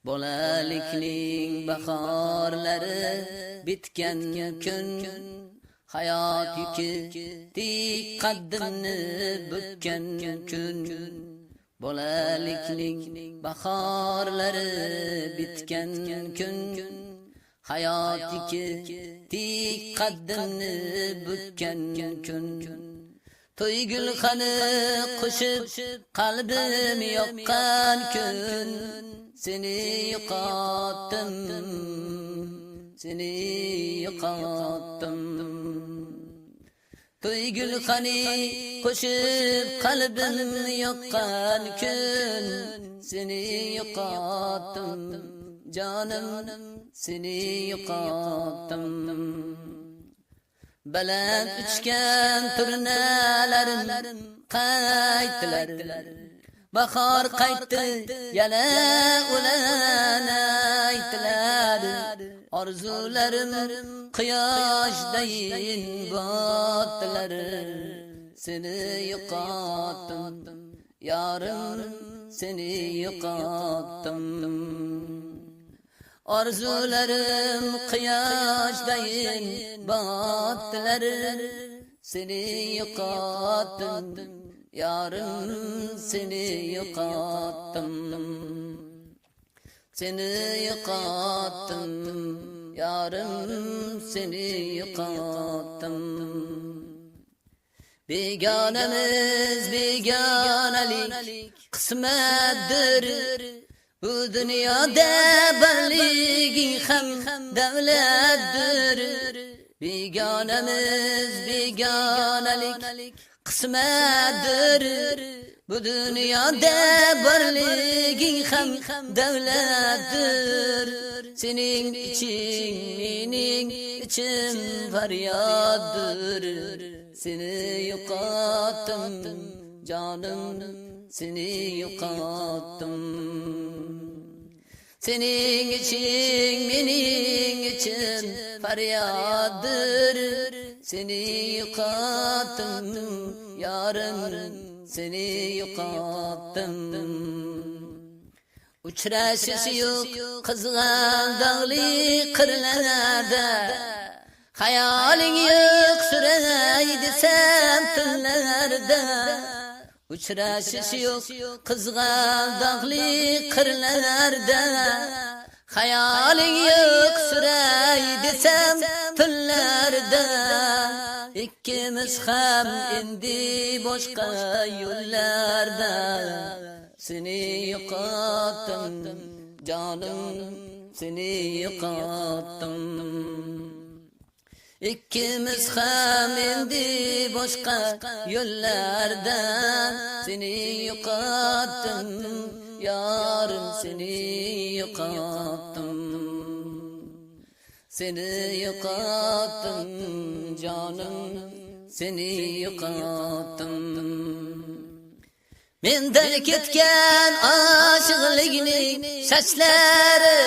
Bolalikning bahorlari bitgan kun, hayot yuki tik qaddimni bukkan kun. Bolalikning bahorlari bitgan kun, hayot yuki tik qaddimni bukkan kun. To'ygul qani qo'shib qalbim yoqqan kun, seni yo'qotdim, seni yo'qotdim. To'ygul qani qo'shib qalbim yoqqan kun, seni yo'qotdim, jonim, seni yo'qotdim. Baland uchgan turnalarim qaytdilar, bahor qaytdi, yana ulan aytdilar. Orzularim quyoshdayin botdilar, seni yo'qotdim, yorim, seni yo'qotdim. Orzularim quyoshdayin botdilar, seni yo'qotdim, yorim, seni yo'qotdim. Seni yo'qotdim, yorim, seni yo'qotdim. Begonamiz begonalik qismatdir, bu dunyoda birliging ham davlatdir. Begonamiz begonalik qismatdir, bu dunyoda birliging ham davlatdir. Sening iching mening ichim faryoddir, seni yo'qotdim, jonim, seni yo'qotdim. Sening iching mening ichim faryoddir, seni yo'qotdim, yorim, seni yo'qotdim. Uchrashish yo'q qizg'al dog'li qirlarda, hayoling yo'q suray desam tunlarda. Uchrashish yo'q qizg'al dog'li qirlarda, hayoling yo'q suray desam tunlarda. Ikkimiz ham endi boshqa yo'llarda, seni yo'qotdim, jonim, seni yo'qotdim. Ikkimiz ham endi boshqa yo'llarda, seni yo'qotdim, yorim, seni yo'qotdim. Seni yo'qotdim, jonim, seni yo'qotdim. Mendan ketgan oshiqlikning sochlari,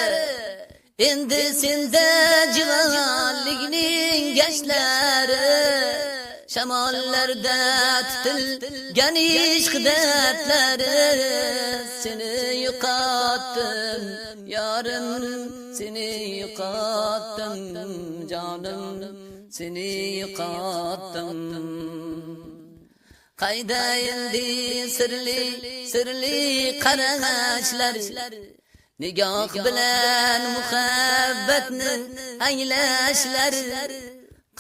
endi senda jivonlikning gashlari. Shamollarda tutilgan ishq dardlari, seni yo'qotdim, yorim, seni yo'qotdim, jonim, seni yo'qotdim. Qayda endi sirli sirli qarashlar, nigoh bilan muhabbatni anglashlar.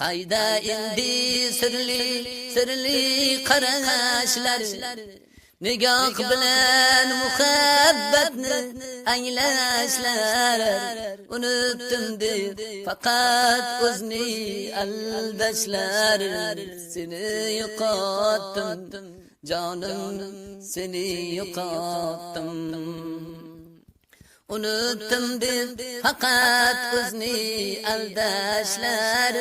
Qayda endi sirli sirli qarashlar, nigoh bilan muhabbatni anglashlar. Unutdim deb faqat o'zni aldashlar, seni yo'qotdim, jonim, seni yo'qotdim. Unutdim deb faqat o'zni aldashlar,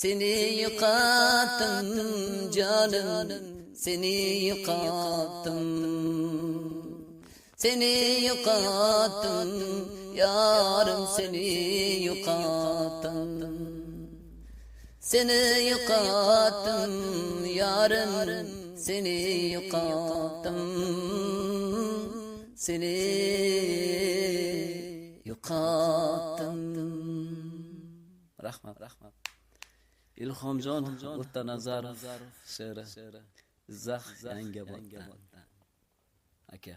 seni yo'qotdim, jonim, seni yo'qotdim. Seni yo'qotdim, yorim, seni yo'qotdim. Seni yo'qotdim, yorim, seni yo'qotdim. seni yo'qotdim. Rahmat. Ilhomjon O'rtanazarov she'ri. Zax Yangioboddan. Aka.